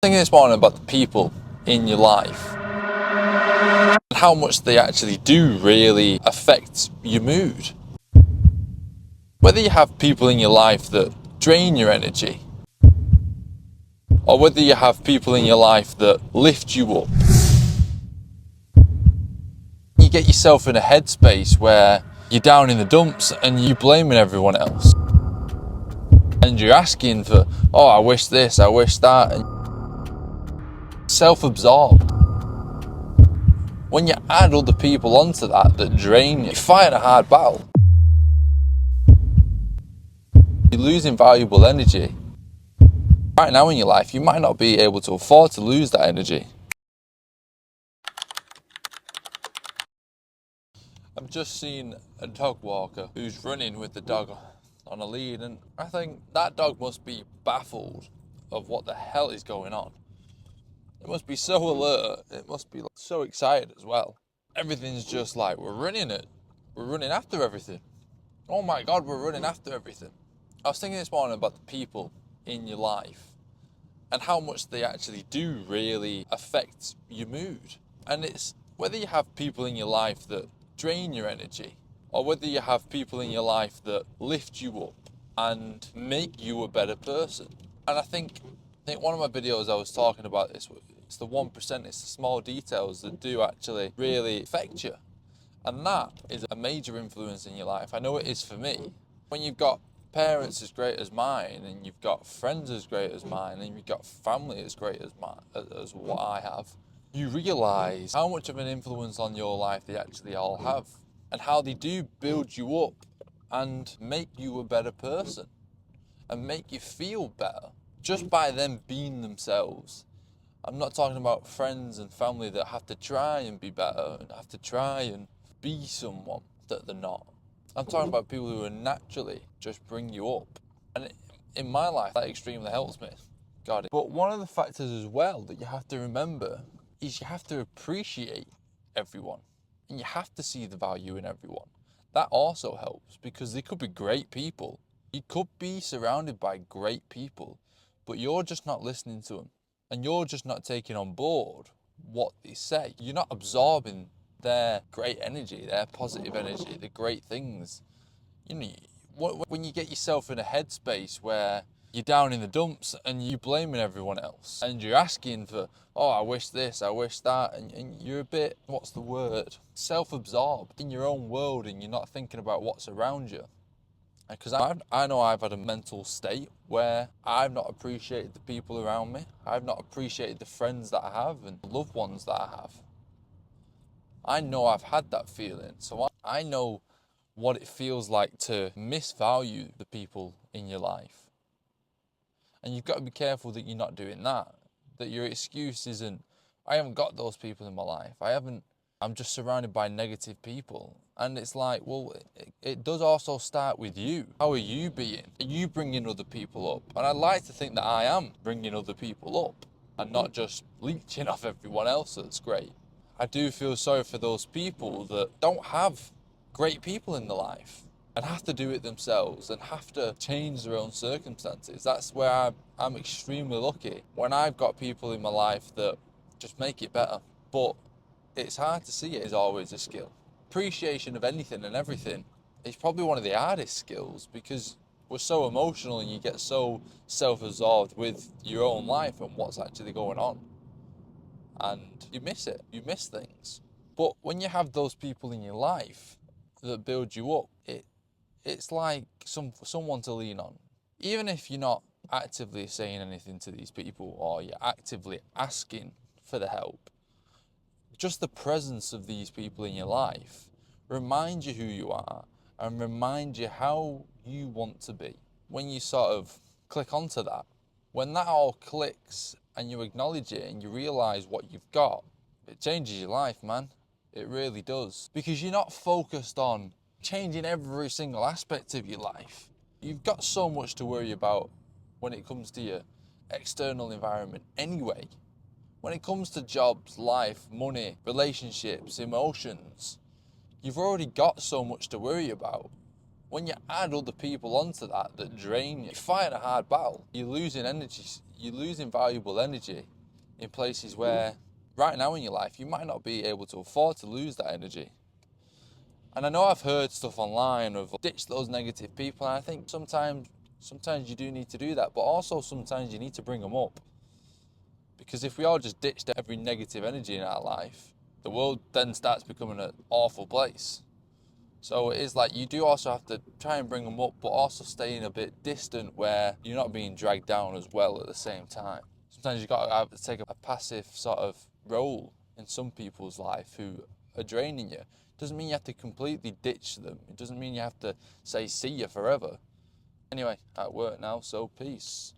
Thinking this morning about the people in your life and how much they actually do really affect your mood. Whether you have people in your life that drain your energy, or whether you have people in your life that lift you up, you get yourself in a headspace where you're down in the dumps and you're blaming everyone else. And you're asking for, oh, I wish this, I wish that, and self-absorbed. When you add other people onto that drain you, you're fighting a hard battle. You're losing valuable energy. Right now in your life, you might not be able to afford to lose that energy. I've just seen a dog walker who's running with the dog on a lead, and I think that dog must be baffled of what the hell is going on. It must be so alert, it must be so excited as well. Everything's just like, we're running after everything. Oh my God, we're running after everything. I was thinking this morning about the people in your life and how much they actually do really affect your mood. And it's whether you have people in your life that drain your energy, or whether you have people in your life that lift you up and make you a better person. And I think one of my videos I was talking about this, it's the 1%, it's the small details that do actually really affect you. And that is a major influence in your life. I know it is for me. When you've got parents as great as mine, and you've got friends as great as mine, and you've got family as great as as what I have, you realise how much of an influence on your life they actually all have, and how they do build you up and make you a better person and make you feel better just by them being themselves. I'm not talking about friends and family that have to try and be better and have to try and be someone that they're not. I'm talking about people who are naturally just bring you up. And in my life, that extremely helps me. Got it. But one of the factors as well that you have to remember is you have to appreciate everyone. And you have to see the value in everyone. That also helps, because they could be great people. You could be surrounded by great people, but you're just not listening to them. And you're just not taking on board what they say. You're not absorbing their great energy, their positive energy, the great things. You know, when you get yourself in a headspace where you're down in the dumps and you're blaming everyone else, and you're asking for, oh, I wish this, I wish that, and you're a bit, what's the word, self-absorbed in your own world, and you're not thinking about what's around you. Because I know I've had a mental state where I've not appreciated the people around me. I've not appreciated the friends that I have and the loved ones that I have. I know I've had that feeling. So I know what it feels like to misvalue the people in your life. And you've got to be careful that you're not doing that. That your excuse isn't, I haven't got those people in my life. I'm just surrounded by negative people. And it's like, well, it does also start with you. How are you being? Are you bringing other people up? And I like to think that I am bringing other people up and not just leeching off everyone else that's great. I do feel sorry for those people that don't have great people in their life and have to do it themselves and have to change their own circumstances. That's where I'm extremely lucky when I've got people in my life that just make it better. But it's hard to see it as always a skill. Appreciation of anything and everything is probably one of the hardest skills, because we're so emotional and you get so self-absorbed with your own life and what's actually going on. And you miss it, you miss things. But when you have those people in your life that build you up, it's like someone to lean on. Even if you're not actively saying anything to these people, or you're actively asking for the help, just the presence of these people in your life remind you who you are and remind you how you want to be. When you sort of click onto that, when that all clicks and you acknowledge it and you realise what you've got, it changes your life, man. It really does. Because you're not focused on changing every single aspect of your life. You've got so much to worry about when it comes to your external environment anyway. When it comes to jobs, life, money, relationships, emotions, you've already got so much to worry about. when you add other people onto that drain you, you're fighting a hard battle. You're losing energy, you're losing valuable energy in places where right now in your life you might not be able to afford to lose that energy. And I know I've heard stuff online of ditch those negative people, and I think sometimes you do need to do that, but also sometimes you need to bring them up. Because if we all just ditched every negative energy in our life, the world then starts becoming an awful place. So it is like you do also have to try and bring them up, but also staying a bit distant where you're not being dragged down as well at the same time. Sometimes you've got to take a passive sort of role in some people's life who are draining you. It doesn't mean you have to completely ditch them. It doesn't mean you have to say see you forever. Anyway, at work now, so peace.